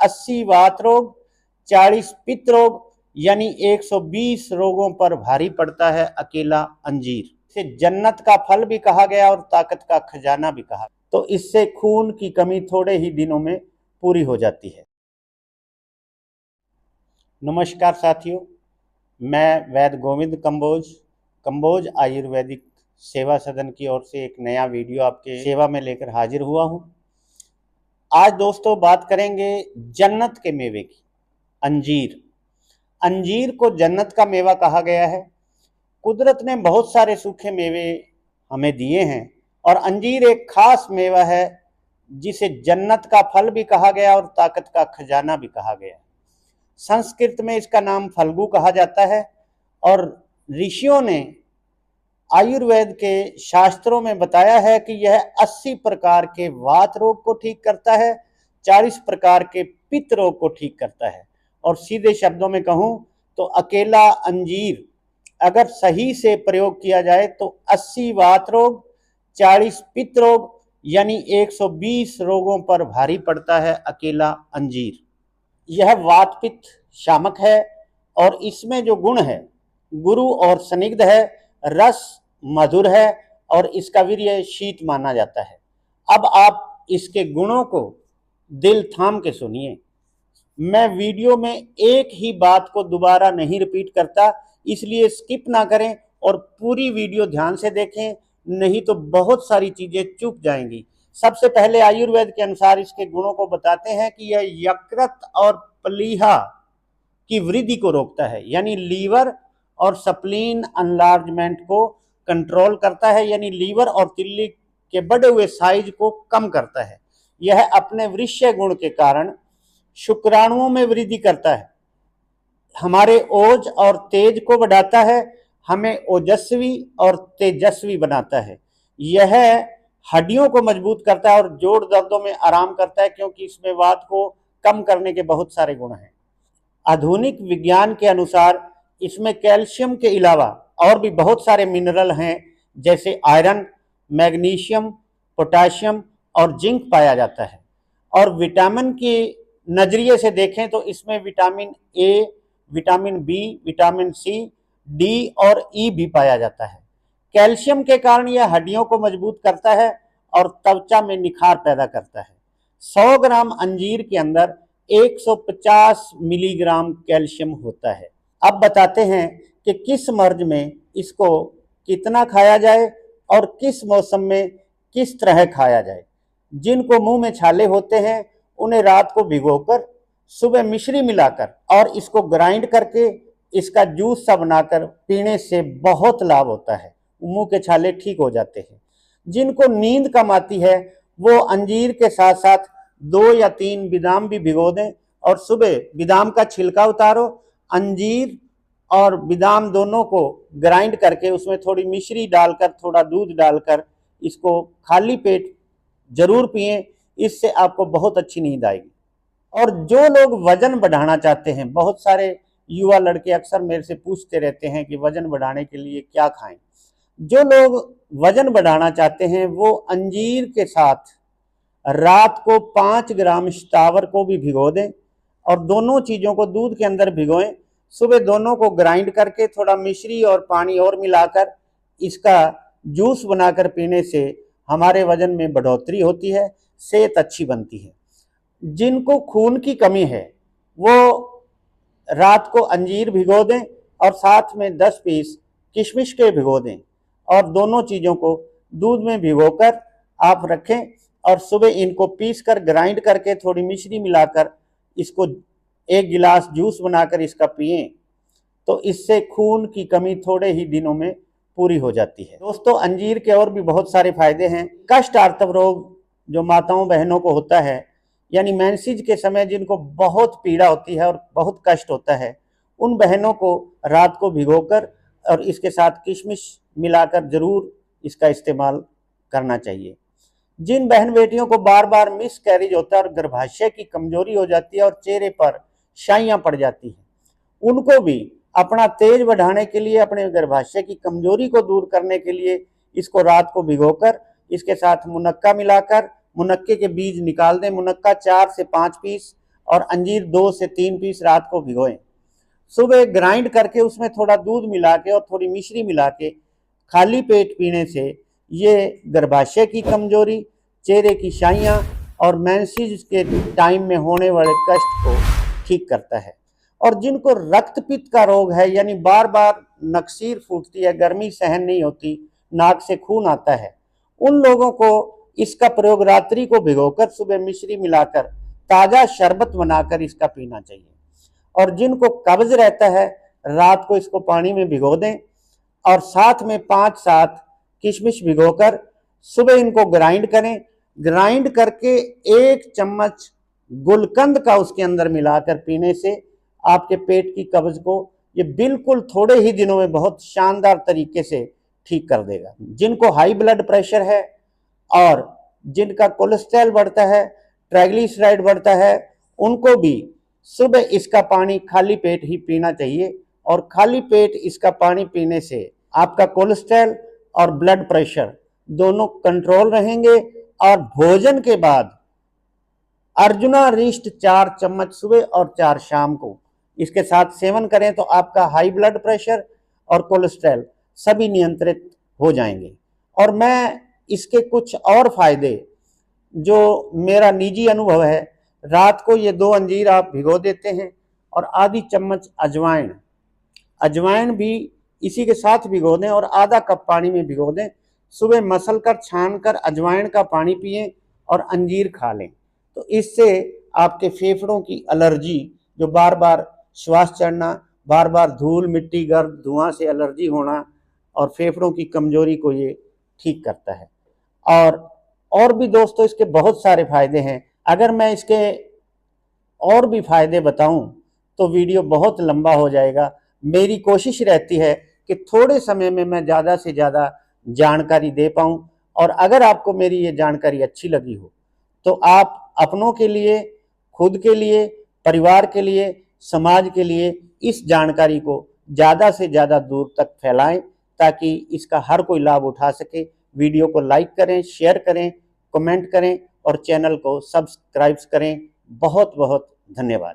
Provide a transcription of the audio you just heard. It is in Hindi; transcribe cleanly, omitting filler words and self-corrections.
80 वात रोग, 40 पित्त रोग यानी 120 रोगों पर भारी पड़ता है अकेला अंजीर। इसे जन्नत का फल भी कहा गया और ताकत का खजाना भी कहा। तो इससे खून की कमी थोड़े ही दिनों में पूरी हो जाती है। नमस्कार साथियों, मैं वैद्य गोविंद कंबोज आयुर्वेदिक सेवा सदन की ओर से एक नया वीडियो आपके सेवा में लेकर हाजिर हुआ हूं। आज दोस्तों बात करेंगे जन्नत के मेवे की, अंजीर। अंजीर को जन्नत का मेवा कहा गया है। कुदरत ने बहुत सारे सूखे मेवे हमें दिए हैं और अंजीर एक खास मेवा है जिसे जन्नत का फल भी कहा गया और ताकत का खजाना भी कहा गया। संस्कृत में इसका नाम फल्गु कहा जाता है और ऋषियों ने आयुर्वेद के शास्त्रों में बताया है कि यह 80 प्रकार के वात रोग को ठीक करता है, 40 प्रकार के पित्त रोग को ठीक करता है। और सीधे शब्दों में कहूं तो अकेला अंजीर अगर सही से प्रयोग किया जाए तो 80 वात रोग, 40 पित्त रोग यानी 120 रोगों पर भारी पड़ता है अकेला अंजीर। यह वात पित्त शामक है और इसमें जो गुण है गुरु और स्निग्ध है, रस मधुर है और इसका वीर्य शीत माना जाता है। अब आप इसके गुणों को दिल थाम के सुनिए। मैं वीडियो में एक ही बात को दोबारा नहीं रिपीट करता, इसलिए स्किप ना करें और पूरी वीडियो ध्यान से देखें, नहीं तो बहुत सारी चीजें चूक जाएंगी। सबसे पहले आयुर्वेद के अनुसार इसके गुणों को बताते हैं कि यह यकृत और प्लीहा की वृद्धि को रोकता है, यानी लीवर और स्प्लीन अनलार्जमेंट को कंट्रोल करता है, यानी लीवर और तिल्ली के बढ़े हुए साइज को कम करता है। यह अपने वृश्य गुण के कारण शुक्राणुओं में वृद्धि करता है, हमारे ओज और तेज को बढ़ाता है, हमें ओजस्वी और तेजस्वी बनाता है। यह हड्डियों को मजबूत करता है और जोड़ दर्दों में आराम करता है, क्योंकि इसमें वात को कम करने के बहुत सारे गुण हैं। आधुनिक विज्ञान के अनुसार इसमें कैल्शियम के अलावा और भी बहुत सारे मिनरल हैं, जैसे आयरन, मैग्नीशियम, पोटाशियम और जिंक पाया जाता है। और विटामिन के नजरिए से देखें तो इसमें vitamin A, vitamin B, vitamin C, D और ई भी पाया जाता है। कैल्शियम के कारण यह हड्डियों को मजबूत करता है और त्वचा में निखार पैदा करता है। 100 ग्राम अंजीर के अंदर 150 मिलीग्राम कैल्शियम होता है। अब बताते हैं कि किस मर्ज में इसको कितना खाया जाए और किस मौसम में किस तरह खाया जाए। जिनको मुंह में छाले होते हैं उन्हें रात को भिगोकर सुबह मिश्री मिलाकर और इसको ग्राइंड करके इसका जूस सा बनाकर पीने से बहुत लाभ होता है, मुंह के छाले ठीक हो जाते हैं। जिनको नींद कम आती है वो अंजीर के साथ साथ 2 या 3 बादाम भी भिगो दें और सुबह बादाम का छिलका उतारो, अंजीर और बादाम दोनों को ग्राइंड करके उसमें थोड़ी मिश्री डालकर, थोड़ा दूध डालकर इसको खाली पेट जरूर पिएं। इससे आपको बहुत अच्छी नींद आएगी। और जो लोग वजन बढ़ाना चाहते हैं, बहुत सारे युवा लड़के अक्सर मेरे से पूछते रहते हैं कि वजन बढ़ाने के लिए क्या खाएं। जो लोग वजन बढ़ाना चाहते हैं वो अंजीर के साथ रात को 5 ग्राम शतावर को भी भिगो दें और दोनों चीज़ों को दूध के अंदर भिगोएं। सुबह दोनों को ग्राइंड करके थोड़ा मिश्री और पानी और मिलाकर इसका जूस बनाकर पीने से हमारे वजन में बढ़ोतरी होती है, सेहत अच्छी बनती है। जिनको खून की कमी है वो रात को अंजीर भिगो दें और साथ में 10 पीस किशमिश के भिगो दें और दोनों चीज़ों को दूध में भिगोकर आप रखें और सुबह इनको पीसकर ग्राइंड करके थोड़ी मिश्री मिलाकर इसको 1 गिलास जूस बनाकर इसका पिएं, तो इससे खून की कमी थोड़े ही दिनों में पूरी हो जाती है। दोस्तों, अंजीर के और भी बहुत सारे फायदे हैं। कष्ट आर्तव रोग जो माताओं बहनों को होता है, यानी मेंसेज के समय जिनको बहुत पीड़ा होती है और बहुत कष्ट होता है, उन बहनों को रात को भिगोकर और इसके साथ किशमिश मिलाकर जरूर इसका इस्तेमाल करना चाहिए। जिन बहन बेटियों को बार बार मिस कैरेज होता है और गर्भाशय की कमजोरी हो जाती है और चेहरे पर शाइयाँ पड़ जाती हैं, उनको भी अपना तेज बढ़ाने के लिए, अपने गर्भाशय की कमजोरी को दूर करने के लिए इसको रात को भिगोकर इसके साथ मुनक्का मिलाकर, मुनक्के के बीज निकाल दें, मुनक्का 4 से 5 पीस और अंजीर 2 से 3 पीस रात को भिगोएं। सुबह ग्राइंड करके उसमें थोड़ा दूध मिला के और थोड़ी मिश्री मिला के खाली पेट पीने से ये गर्भाशय की कमजोरी, चेहरे की शाइयाँ और मेंसेस के टाइम में होने वाले कष्ट को ठीक करता है। और जिनको रक्त पित्त का रोग है, यानी बार बार नक्सीर फूटती है, गर्मी सहन नहीं होती, नाक से खून आता है, उन लोगों को इसका प्रयोग रात्रि को भिगोकर सुबह मिश्री मिलाकर ताजा शरबत बनाकर इसका पीना चाहिए। और जिनको कब्ज रहता है, रात को इसको पानी में भिगो दें और साथ में 5-7 किशमिश भिगोकर सुबह इनको ग्राइंड करें। ग्राइंड करके 1 चम्मच गुलकंद का उसके अंदर मिलाकर पीने से आपके पेट की कब्ज को ये बिल्कुल थोड़े ही दिनों में बहुत शानदार तरीके से ठीक कर देगा। जिनको हाई ब्लड प्रेशर है और जिनका कोलेस्ट्रॉल बढ़ता है, ट्राइग्लिसराइड बढ़ता है, उनको भी सुबह इसका पानी खाली पेट ही पीना चाहिए। और खाली पेट इसका पानी पीने से आपका कोलेस्ट्रॉल और ब्लड प्रेशर दोनों कंट्रोल रहेंगे। और भोजन के बाद अर्जुना रिष्ट 4 चम्मच सुबह और 4 शाम को इसके साथ सेवन करें तो आपका हाई ब्लड प्रेशर और कोलेस्ट्रॉल सभी नियंत्रित हो जाएंगे। और मैं इसके कुछ और फायदे, जो मेरा निजी अनुभव है, रात को ये 2 अंजीर आप भिगो देते हैं और आधी चम्मच अजवाइन भी इसी के साथ भिगो दें और आधा कप पानी में भिगो दें। सुबह मसल कर छान कर अजवाइन का पानी पिएं और अंजीर खा लें। तो इससे आपके फेफड़ों की एलर्जी, जो बार बार श्वास चढ़ना, बार बार धूल मिट्टी गर्द धुआं से एलर्जी होना और फेफड़ों की कमजोरी को ये ठीक करता है। और भी दोस्तों इसके बहुत सारे फायदे हैं। अगर मैं इसके और भी फायदे बताऊं तो वीडियो बहुत लंबा हो जाएगा। मेरी कोशिश रहती है कि थोड़े समय में मैं ज़्यादा से ज़्यादा जानकारी दे पाऊं। और अगर आपको मेरी ये जानकारी अच्छी लगी हो तो आप अपनों के लिए, खुद के लिए, परिवार के लिए, समाज के लिए इस जानकारी को ज़्यादा से ज़्यादा दूर तक फैलाएं ताकि इसका हर कोई लाभ उठा सके। वीडियो को लाइक करें, शेयर करें, कमेंट करें और चैनल को सब्सक्राइब करें। बहुत बहुत धन्यवाद।